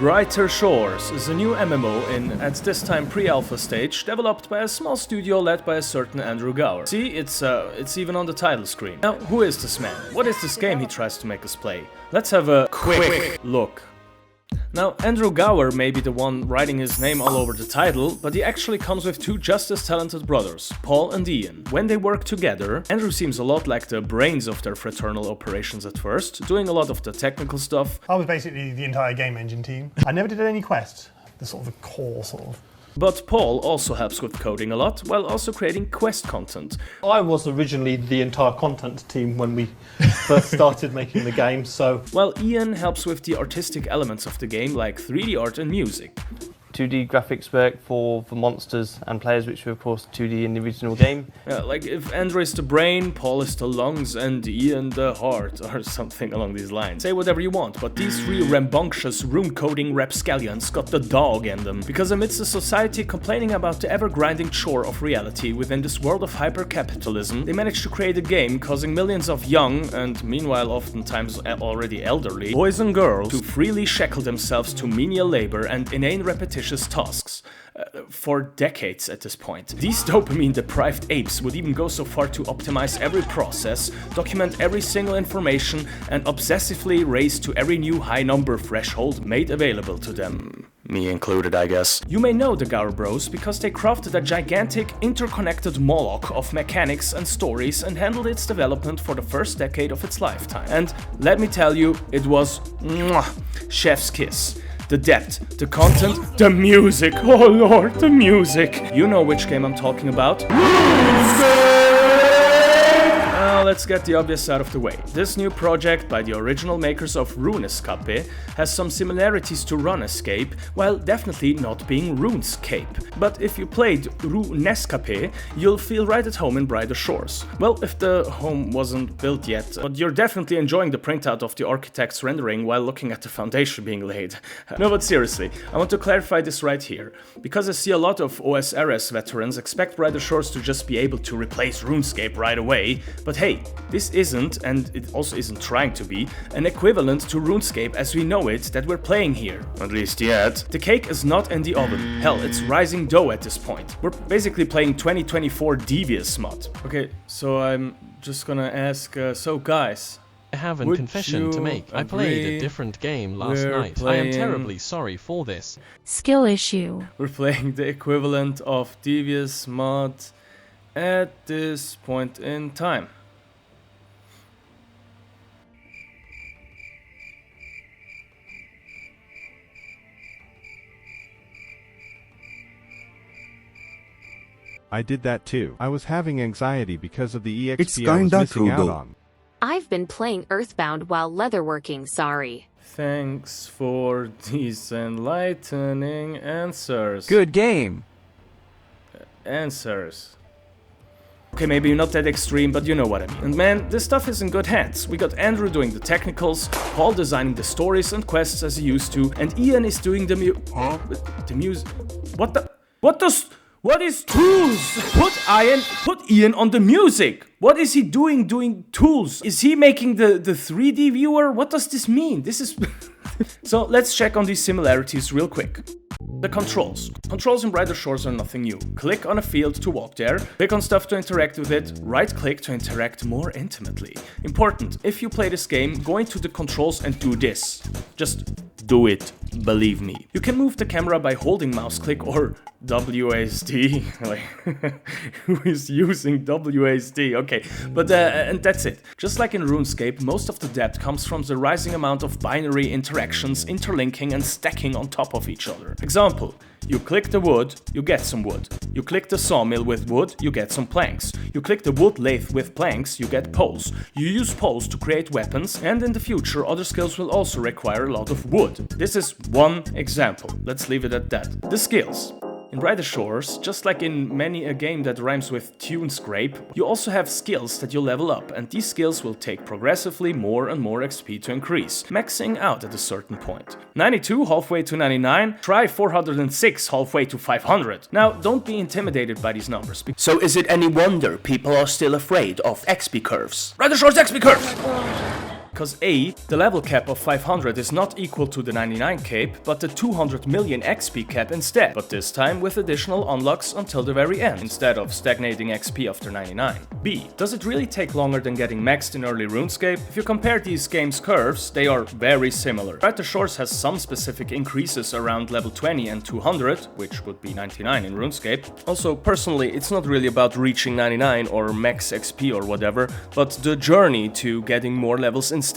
Brighter Shores is a new MMO in, at this time, pre-alpha stage, developed by a small studio led by a certain Andrew Gowers. See, it's even on the title screen. Now, who is this man? What is this game he tries to make us play? Let's have a quick look. Now, Andrew Gower may be the one writing his name all over the title, but he actually comes with two just as talented brothers, Paul and Ian. When they work together, Andrew seems a lot like the brains of their fraternal operations at first, doing a lot of the technical stuff. I was basically the entire game engine team. I never did any quests, the sort of the core sort of. But Paul also helps with coding a lot, while also creating quest content. I was originally the entire content team when we first started making the game, so... While Ian helps with the artistic elements of the game, like 3D art and music. 2D graphics work for monsters and players, which were of course 2D in the original game. Like if Andrew is the brain, Paul is the lungs, and Ian the heart, or something along these lines. Say whatever you want, but these three rambunctious rune-coding rapscallions got the dog in them. Because amidst a society complaining about the ever-grinding chore of reality within this world of hyper-capitalism, they managed to create a game causing millions of young, and meanwhile oftentimes already elderly, boys and girls to freely shackle themselves to menial labor and inane repetition tasks. For decades at this point. These dopamine-deprived apes would even go so far to optimize every process, document every single information, and obsessively race to every new high number threshold made available to them. Me included, I guess. You may know the Gower Bros because they crafted a gigantic, interconnected Moloch of mechanics and stories and handled its development for the first decade of its lifetime. And let me tell you, it was chef's kiss. The depth, the content, the music. Oh lord, the music. You know which game I'm talking about. Let's get the obvious out of the way. This new project by the original makers of RuneScape has some similarities to RuneScape, while definitely not being RuneScape. But if you played RuneScape, you'll feel right at home in Brighter Shores. Well, if the home wasn't built yet, but you're definitely enjoying the printout of the architect's rendering while looking at the foundation being laid. No, but seriously, I want to clarify this right here, because I see a lot of OSRS veterans expect Brighter Shores to just be able to replace RuneScape right away, but hey, this isn't, and it also isn't trying to be, an equivalent to RuneScape as we know it that we're playing here. At least yet. The cake is not in the oven. Hell, it's rising dough at this point. We're basically playing 2024 Devious mod. Okay, so I'm just gonna ask, so guys, I have a confession to make. I played a different game last night. I am terribly sorry for this. Skill issue. We're playing the equivalent of Devious mod at this point in time. I did that too. I was having anxiety because of the EXP It's I was kinda missing true out though. on. I've been playing Earthbound while leatherworking, sorry. Thanks for these enlightening answers. Good game. Answers. Okay, maybe not that extreme, but you know what I mean. And man, this stuff is in good hands. We got Andrew doing the technicals, Paul designing the stories and quests as he used to, and Ian is doing the music. What is tools? Put Ian on the music. What is he doing tools? Is he making the 3D viewer? What does this mean? This is... So let's check on these similarities real quick. The controls. Controls in Brighter Shores are nothing new. Click on a field to walk there, click on stuff to interact with it, right click to interact more intimately. Important, if you play this game, go into the controls and do this. Just do it, believe me. You can move the camera by holding mouse click or WASD. Like, who is using WASD? Okay, but and that's it. Just like in RuneScape, most of the depth comes from the rising amount of binary interactions interlinking and stacking on top of each other. Example, you click the wood, you get some wood. You click the sawmill with wood, you get some planks. You click the wood lathe with planks, you get poles. You use poles to create weapons, and in the future other skills will also require a lot of wood. This is one example. Let's leave it at that. The skills. In Brighter Shores, just like in many a game that rhymes with tune scrape, you also have skills that you level up, and these skills will take progressively more and more XP to increase, maxing out at a certain point. 92 halfway to 99, try 406 halfway to 500. Now, don't be intimidated by these numbers. So is it any wonder people are still afraid of XP curves? Brighter Shores XP curve! because A, the level cap of 500 is not equal to the 99 cape, but the 200 million XP cap instead, but this time with additional unlocks until the very end, instead of stagnating XP after 99. B, does it really take longer than getting maxed in early RuneScape? If you compare these games' curves, they are very similar. Brighter Shores has some specific increases around level 20 and 200, which would be 99 in RuneScape. Also, personally, it's not really about reaching 99 or max XP or whatever, but the journey to getting more levels instead.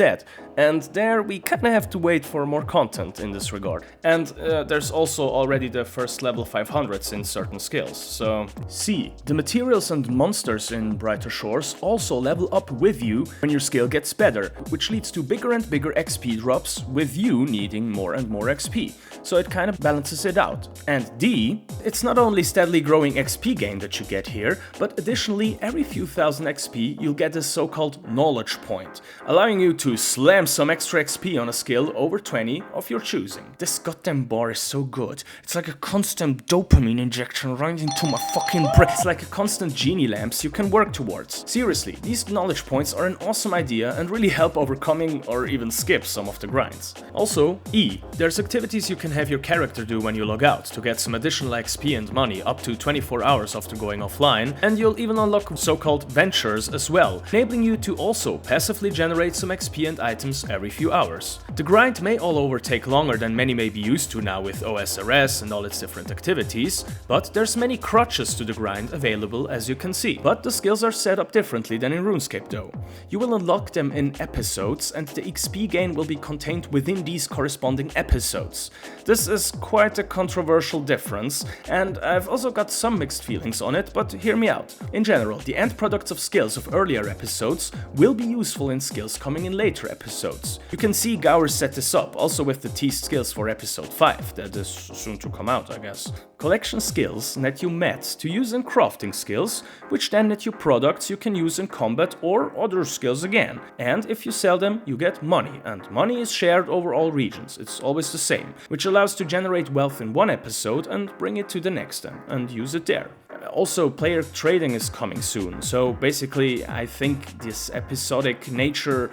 And there we kinda have to wait for more content in this regard. And there's also already the first level 500s in certain skills, so... C. The materials and monsters in Brighter Shores also level up with you when your skill gets better, which leads to bigger and bigger XP drops with you needing more and more XP. So it kind of balances it out. And D. It's not only steadily growing XP gain that you get here, but additionally every few thousand XP you'll get this so-called knowledge point, allowing you to slam some extra XP on a skill over 20 of your choosing. This goddamn bar is so good. It's like a constant dopamine injection right into my fucking brain. It's like a constant genie lamps you can work towards. Seriously, these knowledge points are an awesome idea and really help overcoming or even skip some of the grinds. Also, E. There's activities you can have your character do when you log out to get some additional XP and money up to 24 hours after going offline, and you'll even unlock so-called ventures as well, enabling you to also passively generate some XP and items every few hours. The grind may all over take longer than many may be used to now with OSRS and all its different activities, but there's many crutches to the grind available as you can see. But the skills are set up differently than in RuneScape though. You will unlock them in episodes and the XP gain will be contained within these corresponding episodes. This is quite a controversial difference, and I've also got some mixed feelings on it, but hear me out. In general, the end products of skills of earlier episodes will be useful in skills coming in later episodes. You can see Gowers set this up, also with the teased skills for episode 5, that is soon to come out, I guess. Collection skills net you mats to use in crafting skills, which then net you products you can use in combat or other skills again. And if you sell them, you get money, and money is shared over all regions, it's always the same, which allows to generate wealth in one episode and bring it to the next then, and use it there. Also, player trading is coming soon, so basically I think this episodic nature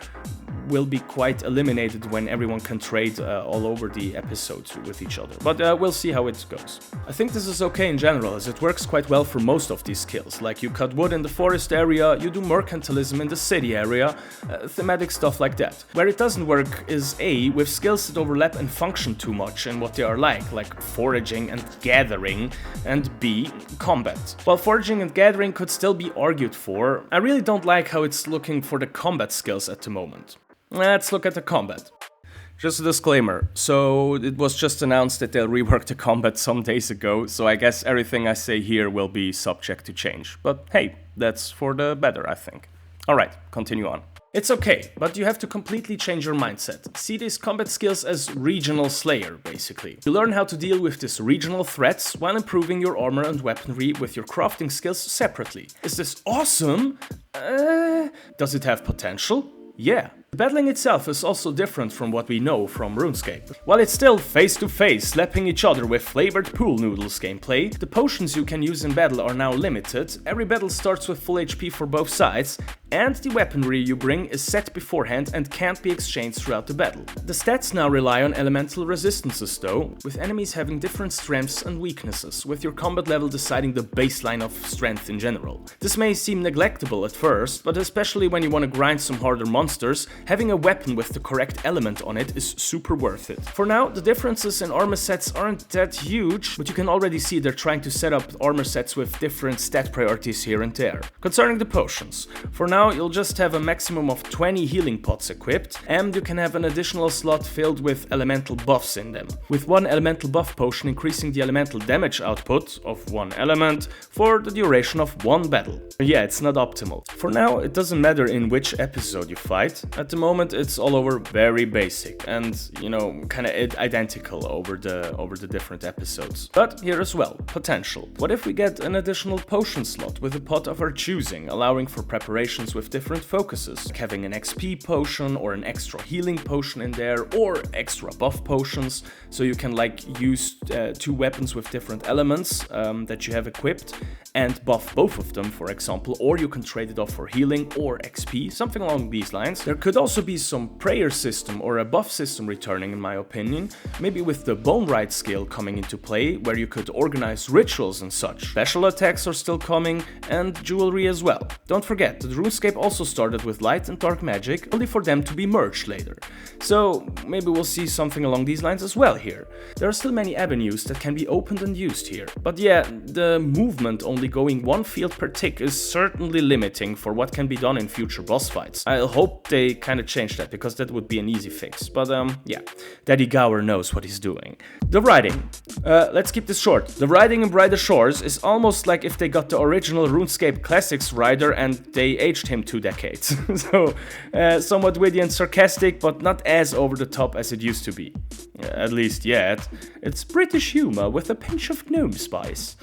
will be quite eliminated when everyone can trade all over the episodes with each other, but we'll see how it goes. I think this is okay in general, as it works quite well for most of these skills, like you cut wood in the forest area, you do mercantilism in the city area, thematic stuff like that. Where it doesn't work is A, with skills that overlap and function too much in what they are like foraging and gathering, and B, combat. While foraging and gathering could still be argued for, I really don't like how it's looking for the combat skills at the moment. Let's look at the combat. Just a disclaimer, so it was just announced that they'll rework the combat some days ago, so I guess everything I say here will be subject to change. But hey, that's for the better, I think. Alright, continue on. It's okay, but you have to completely change your mindset. See these combat skills as regional slayer, basically. You learn how to deal with these regional threats while improving your armor and weaponry with your crafting skills separately. Is this awesome? Does it have potential? Yeah. The battling itself is also different from what we know from RuneScape. While it's still face-to-face slapping each other with flavored pool noodles gameplay, the potions you can use in battle are now limited, every battle starts with full HP for both sides, and the weaponry you bring is set beforehand and can't be exchanged throughout the battle. The stats now rely on elemental resistances though, with enemies having different strengths and weaknesses, with your combat level deciding the baseline of strength in general. This may seem neglectable at first, but especially when you want to grind some harder monsters, having a weapon with the correct element on it is super worth it. For now, the differences in armor sets aren't that huge, but you can already see they're trying to set up armor sets with different stat priorities here and there. Concerning the potions, for now you'll just have a maximum of 20 healing pots equipped, and you can have an additional slot filled with elemental buffs in them, with one elemental buff potion increasing the elemental damage output of one element for the duration of one battle. Yeah, it's not optimal. For now, it doesn't matter in which episode you fight. At the moment it's all over very basic and, you know, kinda identical over the different episodes. But here as well, potential. What if we get an additional potion slot with a pot of our choosing, allowing for preparations potions with different focuses, like having an XP potion or an extra healing potion in there, or extra buff potions, so you can like use 2 weapons with different elements that you have equipped and buff both of them, for example, or you can trade it off for healing or XP, something along these lines. There could also be some prayer system or a buff system returning, in my opinion, maybe with the Bone Rite skill coming into play, where you could organize rituals and such. Special attacks are still coming, and jewelry as well. Don't forget that RuneScape also started with light and dark magic, only for them to be merged later. So maybe we'll see something along these lines as well here. There are still many avenues that can be opened and used here. But yeah, the movement only going 1 field per tick is certainly limiting for what can be done in future boss fights. I hope they kinda change that, because that would be an easy fix. But yeah, Daddy Gower knows what he's doing. The writing. Let's keep this short. The writing in Brighter Shores is almost like if they got the original RuneScape Classics writer and they aged him 2 decades. So, somewhat witty and sarcastic, but not as over the top as it used to be. At least yet. It's British humor with a pinch of gnome spice.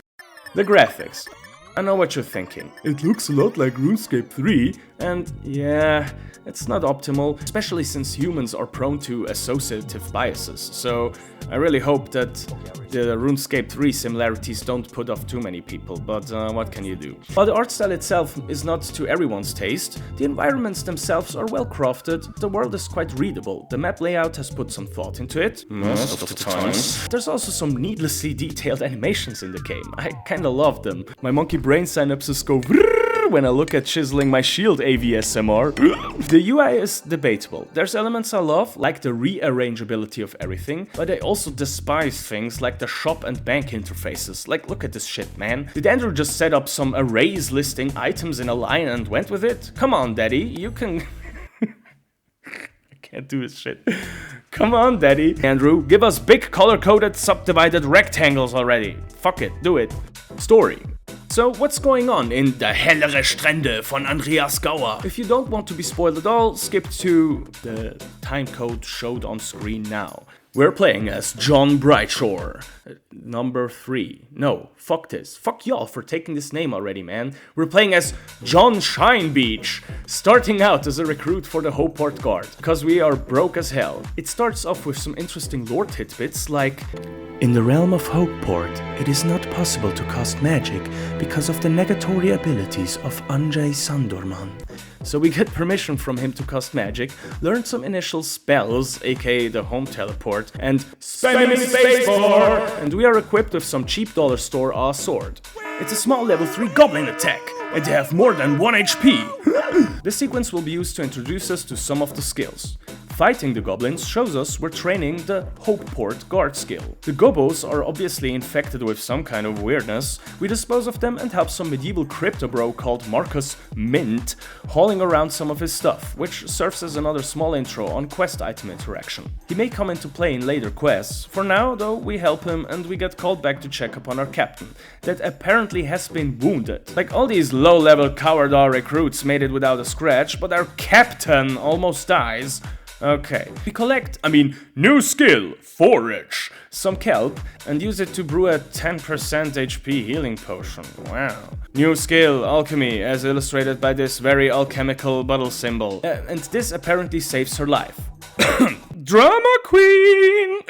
The graphics. I know what you're thinking. It looks a lot like RuneScape 3, and yeah, it's not optimal, especially since humans are prone to associative biases, so I really hope that the RuneScape 3 similarities don't put off too many people, but what can you do? While the art style itself is not to everyone's taste, the environments themselves are well crafted, the world is quite readable, the map layout has put some thought into it, most of the time. There's also some needlessly detailed animations in the game, I kinda love them. My monkey brain synapses go when I look at chiseling my shield AVSMR. The UI is debatable. There's elements I love, like the rearrangeability of everything, but I also despise things like the shop and bank interfaces. Like, look at this shit, man. Did Andrew just set up some arrays listing items in a line and went with it? Come on, daddy, you can... I can't do this shit. Come on, daddy. Andrew, give us big color-coded subdivided rectangles already. Fuck it, do it. Story. So what's going on in the hellere Strände von Andreas Gower? If you don't want to be spoiled at all, skip to the timecode showed on screen now. We're playing as John Brightshore, number 3. No, fuck this. Fuck y'all for taking this name already, man. We're playing as John Shinebeach, starting out as a recruit for the Hopeport Guard, because we are broke as hell. It starts off with some interesting lore tidbits like, in the realm of Hopeport, it is not possible to cast magic because of the negatory abilities of Anjay Sandorman. So we get permission from him to cast magic, learn some initial spells, aka the home teleport, and spamming spacebar! And we are equipped with some cheap dollar store sword. It's a small level 3 goblin attack, and they have more than 1 HP. This sequence will be used to introduce us to some of the skills. Fighting the goblins shows us we're training the Hopeport guard skill. The gobos are obviously infected with some kind of weirdness. We dispose of them and help some medieval crypto bro called Marcus Mint hauling around some of his stuff, which serves as another small intro on quest item interaction. He may come into play in later quests. For now, though, we help him and we get called back to check upon our captain, that apparently has been wounded. Like all these low-level Cowardar recruits made it without a scratch, but our captain almost dies. Okay, we collect, new skill, forage, some kelp, and use it to brew a 10% HP healing potion. Wow. New skill, alchemy, as illustrated by this very alchemical bottle symbol. And this apparently saves her life. Drama queen!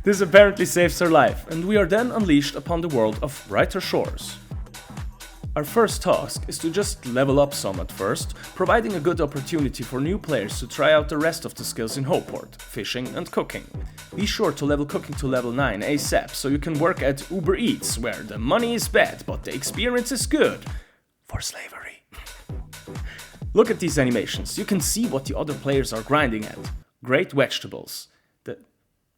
This apparently saves her life, and we are then unleashed upon the world of Brighter Shores. Our first task is to just level up some at first, providing a good opportunity for new players to try out the rest of the skills in Hopeport, fishing and cooking. Be sure to level cooking to level 9 ASAP so you can work at Uber Eats, where the money is bad but the experience is good. For slavery. Look at these animations, you can see what the other players are grinding at. Great vegetables.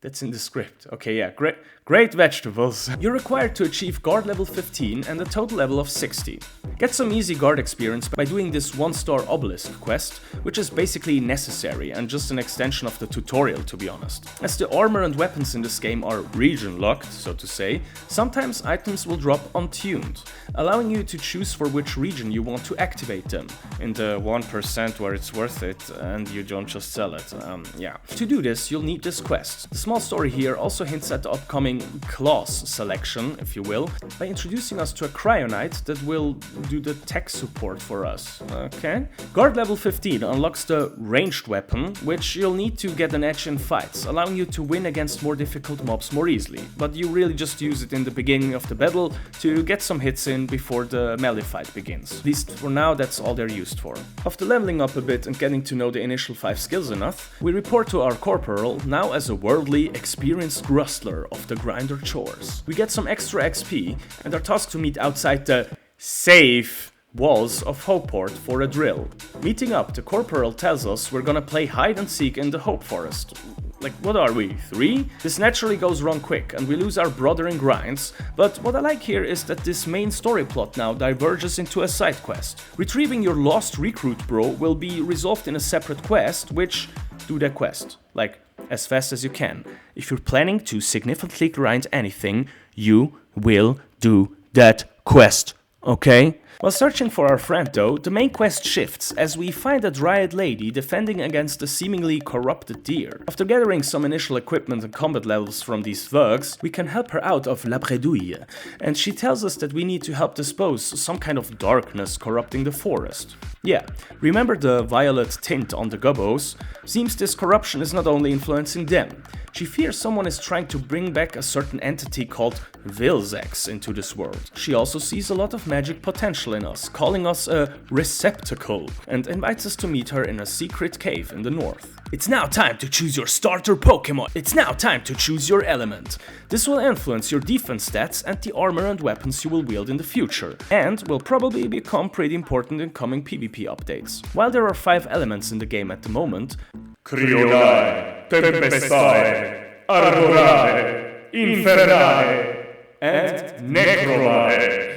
That's in the script. Okay, yeah, great vegetables. You're required to achieve guard level 15 and a total level of 60. Get some easy guard experience by doing this 1-star obelisk quest, which is basically necessary and just an extension of the tutorial, to be honest. As the armor and weapons in this game are region locked, so to say, sometimes items will drop untuned, allowing you to choose for which region you want to activate them, in the 1% where it's worth it and you don't just sell it, yeah. To do this, you'll need this quest. The small story here also hints at the upcoming class selection, if you will, by introducing us to a cryonite that will do the tech support for us. Okay. Guard level 15 unlocks the ranged weapon, which you'll need to get an edge in fights, allowing you to win against more difficult mobs more easily, but you really just use it in the beginning of the battle to get some hits in before the melee fight begins. At least for now, that's all they're used for. After leveling up a bit and getting to know the initial 5 skills enough, we report to our corporal, now as a worldly, experienced rustler of the grinder chores. We get some extra XP and are tasked to meet outside the safe walls of Hopeport for a drill. Meeting up, the corporal tells us we're gonna play hide and seek in the Hope Forest. Like, what are we, 3? This naturally goes wrong quick and we lose our brother in grinds, but what I like here is that this main story plot now diverges into a side quest. Retrieving your lost recruit bro will be resolved in a separate quest, which do that quest, like, as fast as you can. If you're planning to significantly grind anything, you will do that quest, okay? While searching for our friend though, the main quest shifts as we find a dryad lady defending against a seemingly corrupted deer. After gathering some initial equipment and combat levels from these thugs, we can help her out of La Bredouille, and she tells us that we need to help dispose some kind of darkness corrupting the forest. Yeah, remember the violet tint on the gubbos? Seems this corruption is not only influencing them. She fears someone is trying to bring back a certain entity called Vilzex into this world. She also sees a lot of magic potential in us, calling us a receptacle, and invites us to meet her in a secret cave in the north. It's now time to choose your starter Pokemon. It's now time to choose your element. This will influence your defense stats and the armor and weapons you will wield in the future, and will probably become pretty important in coming PvP updates. While there are 5 elements in the game at the moment, Crionae, Tempestae, Arborae, Infernae, and Necromae.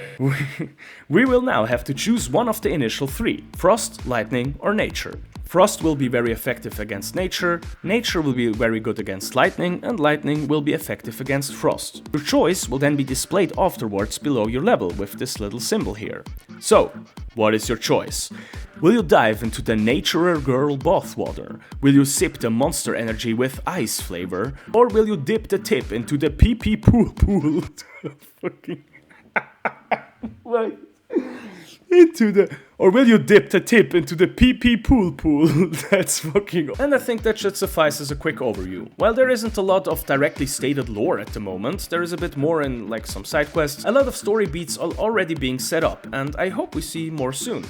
We will now have to choose one of the initial 3, Frost, Lightning or Nature. Frost will be very effective against Nature, Nature will be very good against Lightning, and Lightning will be effective against Frost. Your choice will then be displayed afterwards below your level with this little symbol here. So, what is your choice? Will you dive into the Naturer Girl bathwater? Will you sip the monster energy with ice flavor? Or will you dip the tip into the pee-pee pool? Fucking... What? Or will you dip the tip into the pee-pee pool? That's fucking... And I think that should suffice as a quick overview. While there isn't a lot of directly stated lore at the moment, there is a bit more in, like, some side quests, a lot of story beats are already being set up, and I hope we see more soon.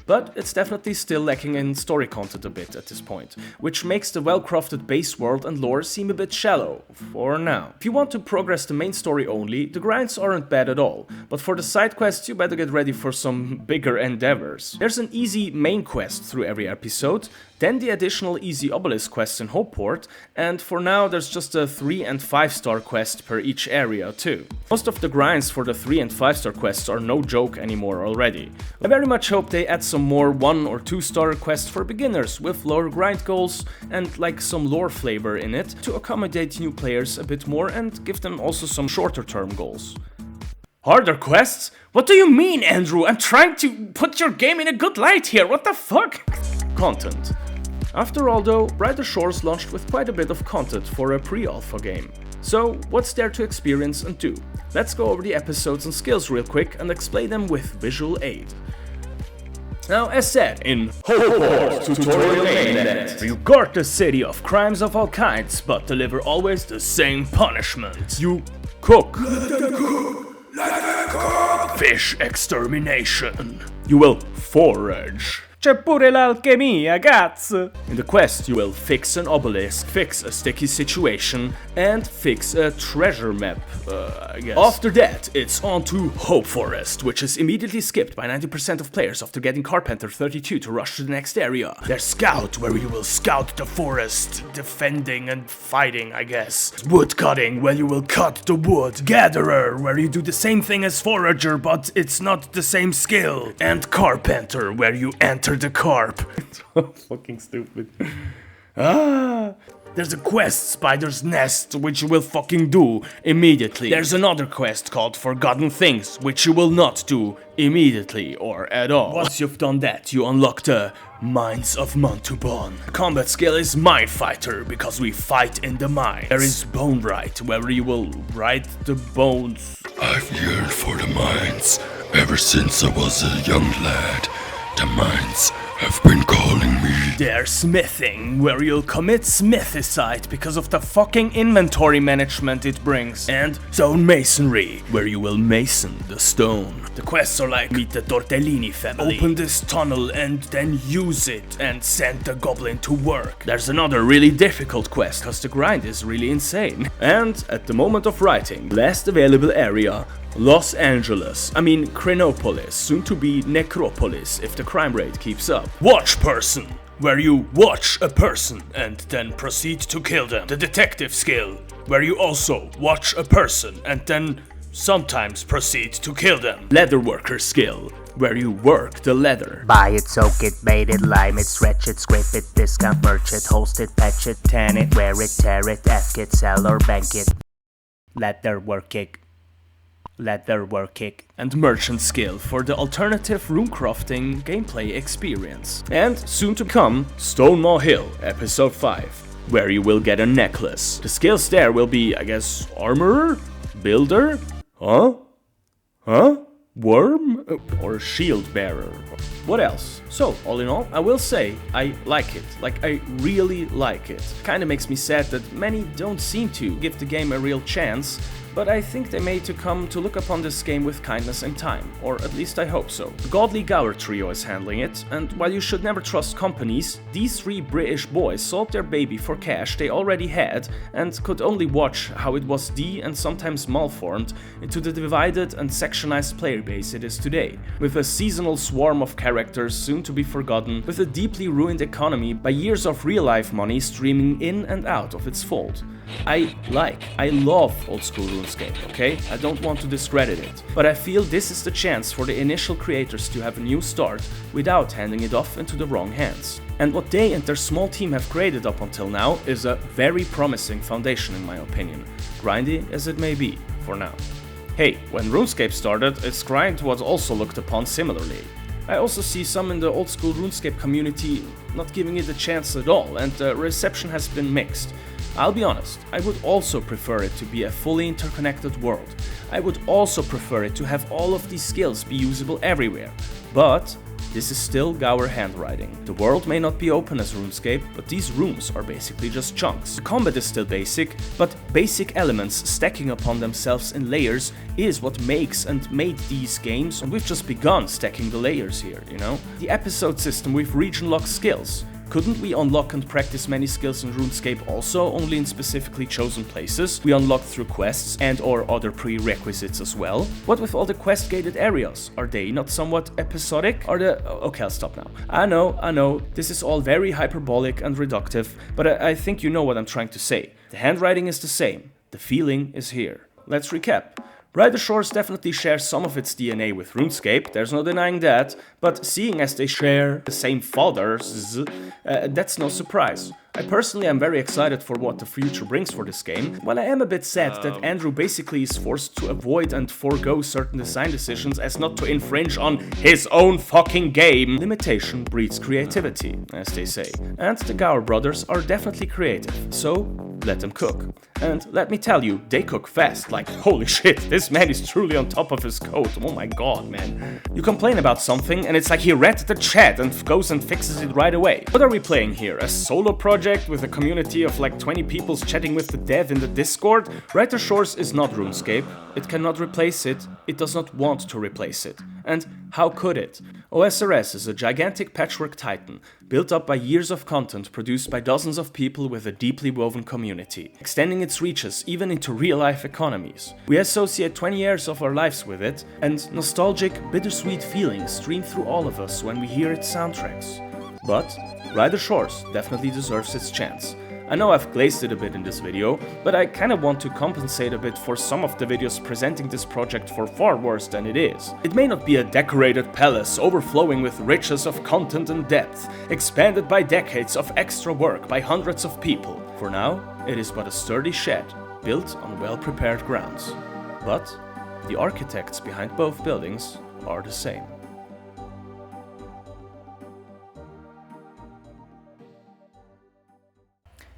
But it's definitely still lacking in story content a bit at this point, which makes the well-crafted base world and lore seem a bit shallow, for now. If you want to progress the main story only, the grinds aren't bad at all, but for the side quests you better get ready for some bigger endeavors. There's an easy main quest through every episode, then the additional easy obelisk quests in Hopeport, and for now there's just a 3 and 5 star quest per each area too. Most of the grinds for the 3 and 5 star quests are no joke anymore already. I very much hope they add some more 1 or 2 star quests for beginners with lower grind goals and like some lore flavor in it to accommodate new players a bit more and give them also some shorter term goals. Harder quests? What do you mean, Andrew? I'm trying to put your game in a good light here, what the fuck? Content. After all though, Brighter Shores launched with quite a bit of content for a pre-alpha game. So, what's there to experience and do? Let's go over the episodes and skills real quick and explain them with visual aid. Now, as said in Hopeport Tutorial Mainnet, you guard the city of crimes of all kinds, but deliver always the same punishment. You cook. Fish extermination. You will forage. C'è pure l'alchemia, cazzo! In the quest, you will fix an obelisk, fix a sticky situation, and fix a treasure map, I guess. After that, it's on to Hope Forest, which is immediately skipped by 90% of players after getting Carpenter 32 to rush to the next area. There's Scout, where you will scout the forest, defending and fighting, I guess. Wood cutting, where you will cut the wood. Gatherer, where you do the same thing as Forager, but it's not the same skill. And Carpenter, where you enter the carp. It's so fucking stupid. There's a quest, Spider's Nest, which you will fucking do immediately. There's another quest called Forgotten Things, which you will not do immediately or at all. Once you've done that, you unlock the Mines of Montauban. The combat skill is Mind Fighter, because we fight in the mine. There is Bone Write, where you will write the bones. I've yearned for the mines ever since I was a young lad. The mines have been calling me. There's Smithing, where you'll commit smithicide because of the fucking inventory management it brings. And Stone Masonry, where you will mason the stone. The quests are like, meet the Tortellini family, open this tunnel and then use it and send the goblin to work. There's another really difficult quest, cause the grind is really insane. And at the moment of writing, last available area, Los Angeles, Crinopolis, soon to be Necropolis if the crime rate keeps up. Watch Person, where you watch a person and then proceed to kill them. The Detective skill, where you also watch a person and then sometimes proceed to kill them. Leatherworker skill, where you work the leather. Buy it, soak it, bait it, lime it, stretch it, scrape it, discount, merch it, host it, patch it, tan it, wear it, tear it, ask it, sell or bank it. Leatherworking. And merchant skill for the alternative runecrafting gameplay experience. And soon to come, Stonemaw Hill, episode 5, where you will get a necklace. The skills there will be, I guess, armorer, builder, worm, or shield bearer. What else? So, all in all, I will say, I like it. Like, I really like it. Kinda makes me sad that many don't seem to give the game a real chance, but I think they may to come to look upon this game with kindness in time, or at least I hope so. The godly Gower trio is handling it, and while you should never trust companies, these 3 British boys sold their baby for cash they already had, and could only watch how it was and sometimes malformed into the divided and sectionized player base it is today, with a seasonal swarm of characters soon to be forgotten, with a deeply ruined economy by years of real-life money streaming in and out of its fold. I love old school RuneScape, okay? I don't want to discredit it, but I feel this is the chance for the initial creators to have a new start without handing it off into the wrong hands. And what they and their small team have created up until now is a very promising foundation in my opinion, grindy as it may be, for now. Hey, when RuneScape started, its grind was also looked upon similarly. I also see some in the old school RuneScape community not giving it a chance at all, and the reception has been mixed. I'll be honest, I would also prefer it to be a fully interconnected world. I would also prefer it to have all of these skills be usable everywhere. But this is still Gower handwriting. The world may not be open as RuneScape, but these rooms are basically just chunks. The combat is still basic, but basic elements stacking upon themselves in layers is what makes and made these games, and we've just begun stacking the layers here, you know? The episode system with region-locked skills. Couldn't we unlock and practice many skills in RuneScape also, only in specifically chosen places? We unlocked through quests and or other prerequisites as well. What with all the quest-gated areas? Are they not somewhat episodic? Okay, I'll stop now. I know, this is all very hyperbolic and reductive, but I think you know what I'm trying to say. The handwriting is the same, the feeling is here. Let's recap. Brighter Shores definitely shares some of its DNA with RuneScape, there's no denying that, but seeing as they share the same fathers, that's no surprise. I personally am very excited for what the future brings for this game, while I am a bit sad that Andrew basically is forced to avoid and forego certain design decisions as not to infringe on his own fucking game. Limitation breeds creativity, as they say. And the Gower brothers are definitely creative, so let them cook. And let me tell you, they cook fast, like holy shit, this man is truly on top of his code, oh my god, man. You complain about something and it's like he read the chat and goes and fixes it right away. What are we playing here, a solo project with a community of like 20 people chatting with the dev in the Discord? Brighter Shores is not RuneScape, it cannot replace it, it does not want to replace it. And how could it? OSRS is a gigantic patchwork titan, built up by years of content produced by dozens of people with a deeply woven community, extending its reaches even into real-life economies. We associate 20 years of our lives with it, and nostalgic, bittersweet feelings stream through all of us when we hear its soundtracks. But Brighter Shores definitely deserves its chance. I know I've glazed it a bit in this video, but I kinda want to compensate a bit for some of the videos presenting this project for far worse than it is. It may not be a decorated palace overflowing with riches of content and depth, expanded by decades of extra work by hundreds of people. For now, it is but a sturdy shed, built on well-prepared grounds. But the architects behind both buildings are the same.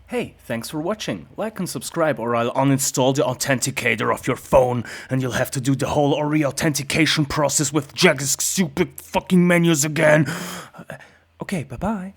Hey, thanks for watching. Like and subscribe or I'll uninstall the authenticator of your phone and you'll have to do the whole re-authentication process with Jagex stupid fucking menus again. Okay, bye-bye.